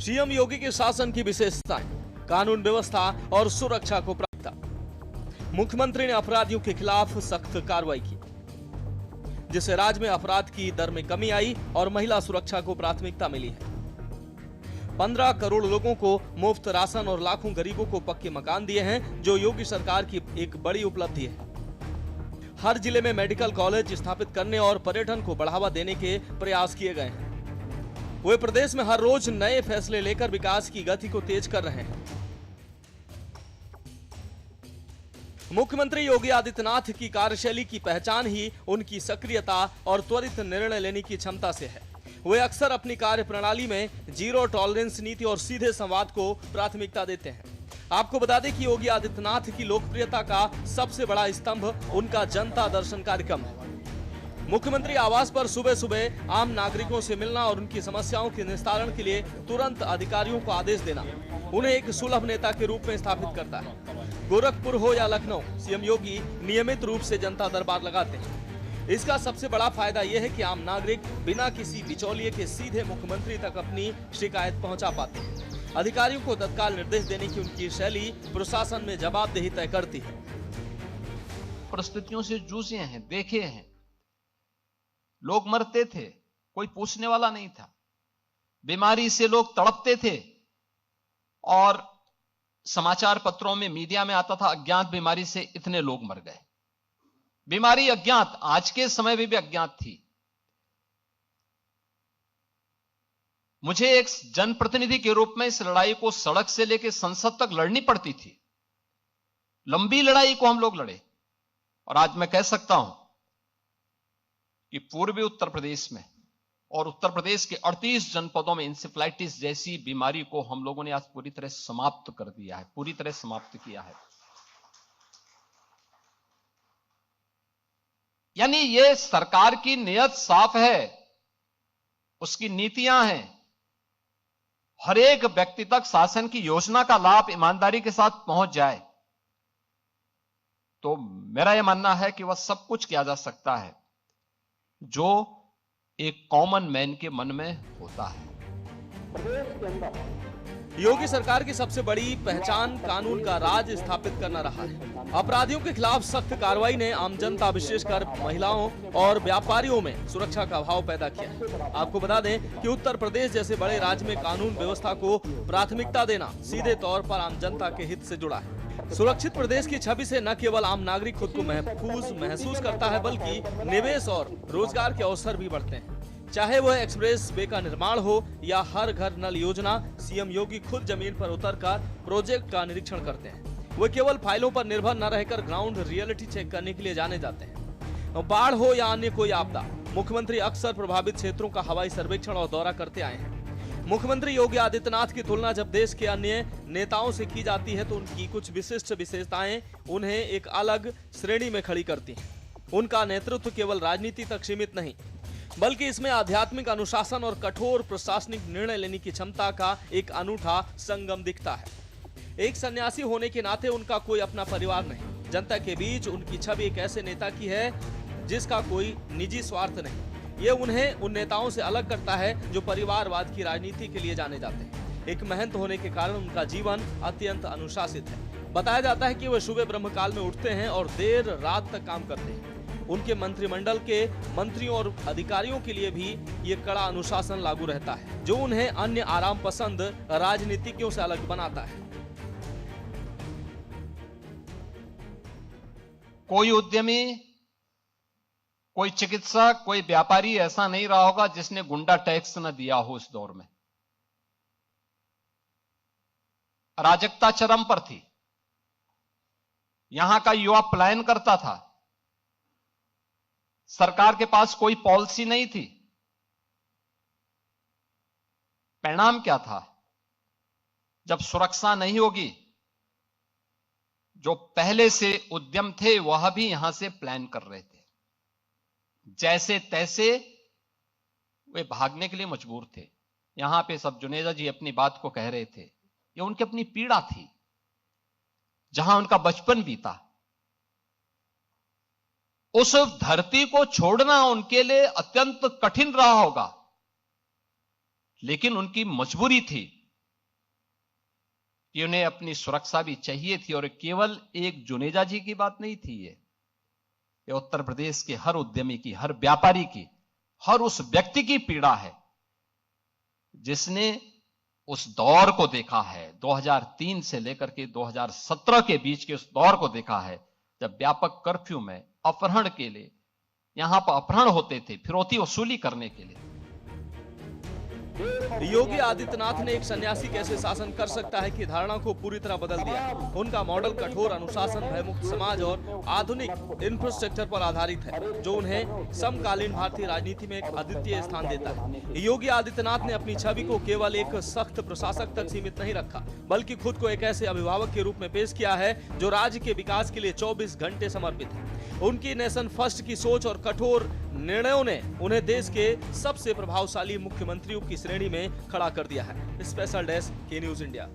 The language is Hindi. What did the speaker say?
सीएम योगी के शासन की विशेषताएं, कानून व्यवस्था और सुरक्षा को प्राथमिकता। मुख्यमंत्री ने अपराधियों के खिलाफ सख्त कार्रवाई की, जिससे राज्य में अपराध की दर में कमी आई और महिला सुरक्षा को प्राथमिकता मिली है। 15 करोड़ लोगों को मुफ्त राशन और लाखों गरीबों को पक्के मकान दिए हैं, जो योगी सरकार की एक बड़ी उपलब्धि है। हर जिले में मेडिकल कॉलेज स्थापित करने और पर्यटन को बढ़ावा देने के प्रयास किए गए हैं। वे प्रदेश में हर रोज नए फैसले लेकर विकास की गति को तेज कर रहे हैं। मुख्यमंत्री योगी आदित्यनाथ की कार्यशैली की पहचान ही उनकी सक्रियता और त्वरित निर्णय लेने की क्षमता से है। वे अक्सर अपनी कार्य प्रणाली में जीरो टॉलरेंस नीति और सीधे संवाद को प्राथमिकता देते हैं। आपको बता दें कि योगी आदित्यनाथ की लोकप्रियता का सबसे बड़ा स्तंभ उनका जनता दर्शन कार्यक्रम है। मुख्यमंत्री आवास पर सुबह सुबह आम नागरिकों से मिलना और उनकी समस्याओं के निस्तारण के लिए तुरंत अधिकारियों को आदेश देना उन्हें एक सुलभ नेता के रूप में स्थापित करता है। गोरखपुर हो या लखनऊ, सीएम योगी नियमित रूप से जनता दरबार लगाते हैं। इसका सबसे बड़ा फायदा यह है कि आम नागरिक बिना किसी बिचौलिए के सीधे मुख्यमंत्री तक अपनी शिकायत पहुंचा पाते हैं। अधिकारियों को तत्काल निर्देश देने की उनकी शैली प्रशासन में जवाबदेही तय करती है। परिस्थितियों से जूझे हैं, देखे हैं, लोग मरते थे, कोई पूछने वाला नहीं था। बीमारी से लोग तड़पते थे और समाचार पत्रों में, मीडिया में आता था, अज्ञात बीमारी से इतने लोग मर गए। बीमारी अज्ञात, आज के समय में भी अज्ञात थी। मुझे एक जनप्रतिनिधि के रूप में इस लड़ाई को सड़क से लेकर संसद तक लड़नी पड़ती थी। लंबी लड़ाई को हम लोग लड़े और आज मैं कह सकता हूं कि पूर्वी उत्तर प्रदेश में और उत्तर प्रदेश के 38 जनपदों में इंसेफ्लाइटिस जैसी बीमारी को हम लोगों ने आज पूरी तरह समाप्त कर दिया है, पूरी तरह समाप्त किया है। यानी ये सरकार की नीयत साफ है, उसकी नीतियां हैं। हर एक व्यक्ति तक शासन की योजना का लाभ ईमानदारी के साथ पहुंच जाए तो मेरा यह मानना है कि वह सब कुछ किया जा सकता है जो एक कॉमन मैन के मन में होता है। प्रदेश के अंदर योगी सरकार की सबसे बड़ी पहचान कानून का राज स्थापित करना रहा है। अपराधियों के खिलाफ सख्त कार्रवाई ने आम जनता, विशेषकर महिलाओं और व्यापारियों में सुरक्षा का भाव पैदा किया है। आपको बता दें कि उत्तर प्रदेश जैसे बड़े राज्य में कानून व्यवस्था को प्राथमिकता देना सीधे तौर पर आम जनता के हित से जुड़ा है। सुरक्षित प्रदेश की छवि से न केवल आम नागरिक खुद को महसूस करता है, बल्कि निवेश और रोजगार के अवसर भी बढ़ते हैं। चाहे वह एक्सप्रेस वे का निर्माण हो या हर घर नल योजना, सीएम योगी खुद जमीन पर उतरकर प्रोजेक्ट का निरीक्षण करते हैं। वे केवल फाइलों पर निर्भर न रहकर ग्राउंड रियलिटी चेक करने के लिए जाने जाते हैं। बाढ़ हो या अन्य कोई आपदा, मुख्यमंत्री अक्सर प्रभावित क्षेत्रों का हवाई सर्वेक्षण और दौरा करते आए हैं। मुख्यमंत्री योगी आदित्यनाथ की तुलना जब देश के अन्य नेताओं से की जाती है तो उनकी कुछ विशिष्ट विशेषताएं उन्हें एक अलग श्रेणी में खड़ी करती हैं। उनका नेतृत्व केवल राजनीति तक सीमित नहीं, बल्कि इसमें आध्यात्मिक अनुशासन और कठोर प्रशासनिक निर्णय लेने की क्षमता का एक अनूठा संगम दिखता है। एक सन्यासी होने के नाते उनका कोई अपना परिवार नहीं। जनता के बीच उनकी छवि एक ऐसे नेता की है जिसका कोई निजी स्वार्थ नहीं। ये उन्हें उन नेताओं से अलग करता है जो परिवारवाद की राजनीति के लिए जाने जाते हैं। एक महंत होने के कारण उनका जीवन अत्यंत अनुशासित है। बताया जाता है कि वे सुबह ब्रह्मकाल में उठते हैं और देर रात तक काम करते हैं। उनके मंत्रिमंडल के मंत्रियों और अधिकारियों के लिए भी ये कड़ा अनुशासन लागू रहता है, जो उन्हें अन्य आराम पसंद राजनीतिज्ञों से अलग बनाता है। कोई उद्यमी, कोई चिकित्सक, कोई व्यापारी ऐसा नहीं रहा होगा जिसने गुंडा टैक्स न दिया हो। इस दौर में अराजकता चरम पर थी। यहां का युवा पलायन करता था। सरकार के पास कोई पॉलिसी नहीं थी। परिणाम क्या था? जब सुरक्षा नहीं होगी, जो पहले से उद्यम थे वह भी यहां से प्लान कर रहे थे। जैसे तैसे वे भागने के लिए मजबूर थे। यहां पे सब जुनेजा जी अपनी बात को कह रहे थे, ये उनकी अपनी पीड़ा थी, जहां उनका बचपन बीता। उस धरती को छोड़ना उनके लिए अत्यंत कठिन रहा होगा, लेकिन उनकी मजबूरी थी कि उन्हें अपनी सुरक्षा भी चाहिए थी। और केवल एक जुनेजा जी की बात नहीं थी, ये उत्तर प्रदेश के हर उद्यमी की, हर व्यापारी की, हर उस व्यक्ति की पीड़ा है जिसने उस दौर को देखा है, 2003 से लेकर के 2017 के बीच के उस दौर को देखा है, जब व्यापक कर्फ्यू में अपहरण के लिए यहां पर अपहरण होते थे, फिरौती वसूली करने के लिए। योगी आदित्यनाथ ने एक सन्यासी कैसे शासन कर सकता है की धारणा को पूरी तरह बदल दिया। उनका मॉडल कठोर अनुशासन, भयमुक्त समाज और आधुनिक इंफ्रास्ट्रक्चर पर आधारित है, जो उन्हें समकालीन भारतीय राजनीति में एक अद्वितीय स्थान देता है। योगी आदित्यनाथ ने अपनी छवि को केवल एक सख्त प्रशासक तक सीमित नहीं रखा, बल्कि खुद को एक ऐसे अभिभावक के रूप में पेश किया है जो राज्य के विकास के लिए 24 घंटे समर्पित है। उनकी नेशन फर्स्ट की सोच और कठोर निर्णयों ने उन्हें देश के सबसे प्रभावशाली मुख्यमंत्रियों की श्रेणी में खड़ा कर दिया है। स्पेशल डेस्क, के न्यूज इंडिया।